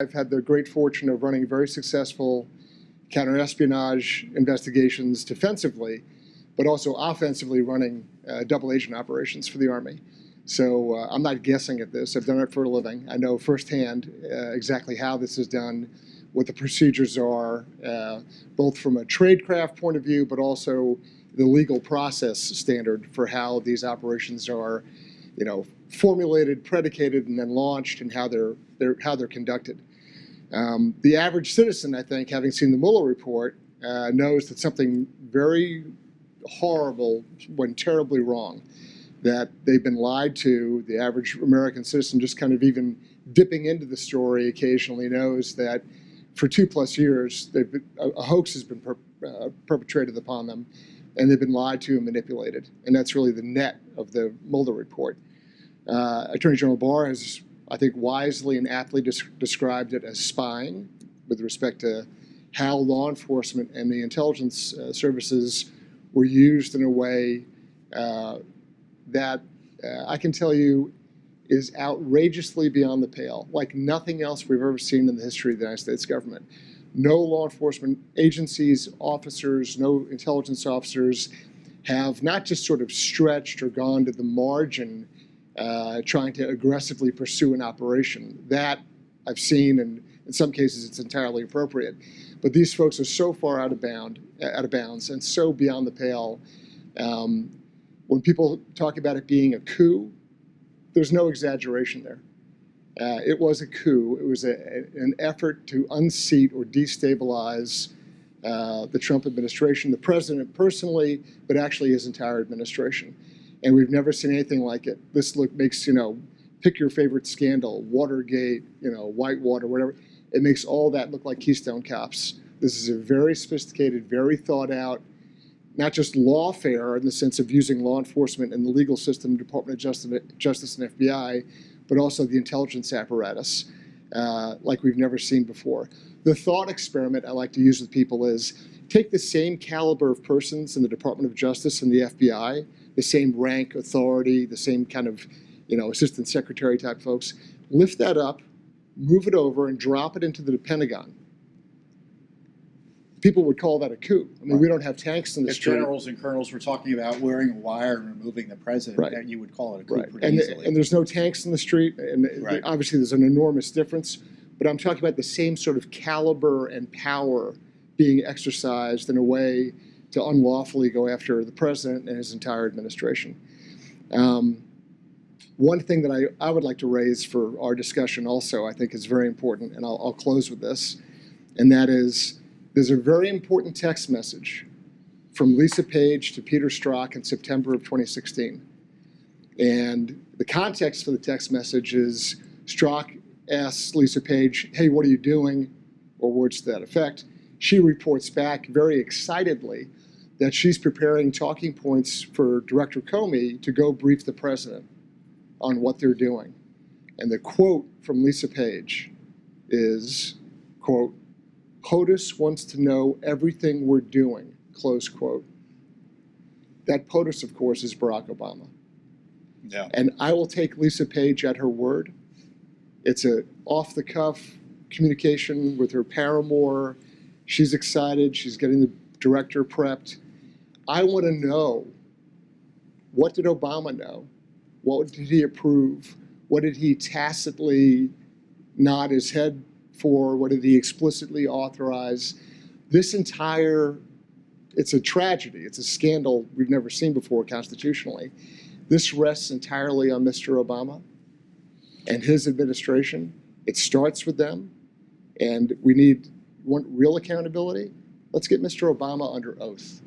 I've had the great fortune of running very successful counterespionage investigations defensively, but also offensively running double agent operations for the Army. So I'm not guessing at this. I've done it for a living. I know firsthand exactly how this is done, what the procedures are, both from a tradecraft point of view, but also the legal process standard for how these operations are, formulated, predicated, and then launched, and how they're conducted. The average citizen, I think, having seen the Mueller report, knows that something very horrible went terribly wrong, that they've been lied to. The average American citizen, just kind of even dipping into the story occasionally, knows that for 2+ years, a hoax has been perpetrated upon them, and they've been lied to and manipulated. And that's really the net of the Mueller report. Attorney General Barr has, I think, wisely and aptly described it as spying with respect to how law enforcement and the intelligence services were used in a way that I can tell you is outrageously beyond the pale, like nothing else we've ever seen in the history of the United States government. No law enforcement agencies, officers, no intelligence officers have not just sort of stretched or gone to the margin trying to aggressively pursue an operation. That I've seen, and in some cases it's entirely appropriate. But these folks are so far out of bounds, and so beyond the pale. When people talk about it being a coup, there's no exaggeration there. It was a coup. It was an effort to unseat or destabilize the Trump administration, the president personally, but actually his entire administration. And we've never seen anything like it. This makes, pick your favorite scandal, Watergate, Whitewater, whatever. It makes all that look like Keystone Kops. This is a very sophisticated, very thought out, not just lawfare in the sense of using law enforcement and the legal system, Department of Justice and FBI, but also the intelligence apparatus, like we've never seen before. The thought experiment I like to use with people is take the same caliber of persons in the Department of Justice and the FBI, the same rank, authority, the same kind of, assistant secretary type folks, lift that up, move it over, and drop it into the Pentagon. People would call that a coup. I mean, right. We don't have tanks in the street. If generals and colonels were talking about wearing a wire and removing the president, right, you would call it a coup pretty easily. And there's no tanks in the street, and right, obviously there's an enormous difference, but I'm talking about the same sort of caliber and power being exercised in a way to unlawfully go after the president and his entire administration. One thing that I would like to raise for our discussion also, I think is very important, and I'll close with this, and that is, there's a very important text message from Lisa Page to Peter Strzok in September of 2016. And the context for the text message is Strzok asks Lisa Page, hey, what are you doing? Or words to that effect. She reports back very excitedly that she's preparing talking points for Director Comey to go brief the president on what they're doing. And the quote from Lisa Page is, quote, POTUS wants to know everything we're doing, close quote. That POTUS, of course, is Barack Obama. Yeah. And I will take Lisa Page at her word. It's an off-the-cuff communication with her paramour. She's excited. She's getting the director prepped. I want to know, what did Obama know? What did he approve? What did he tacitly nod his head for? What did he explicitly authorize? This entire, it's a tragedy. It's a scandal we've never seen before constitutionally. This rests entirely on Mr. Obama and his administration. It starts with them, and want real accountability. Let's get Mr. Obama under oath.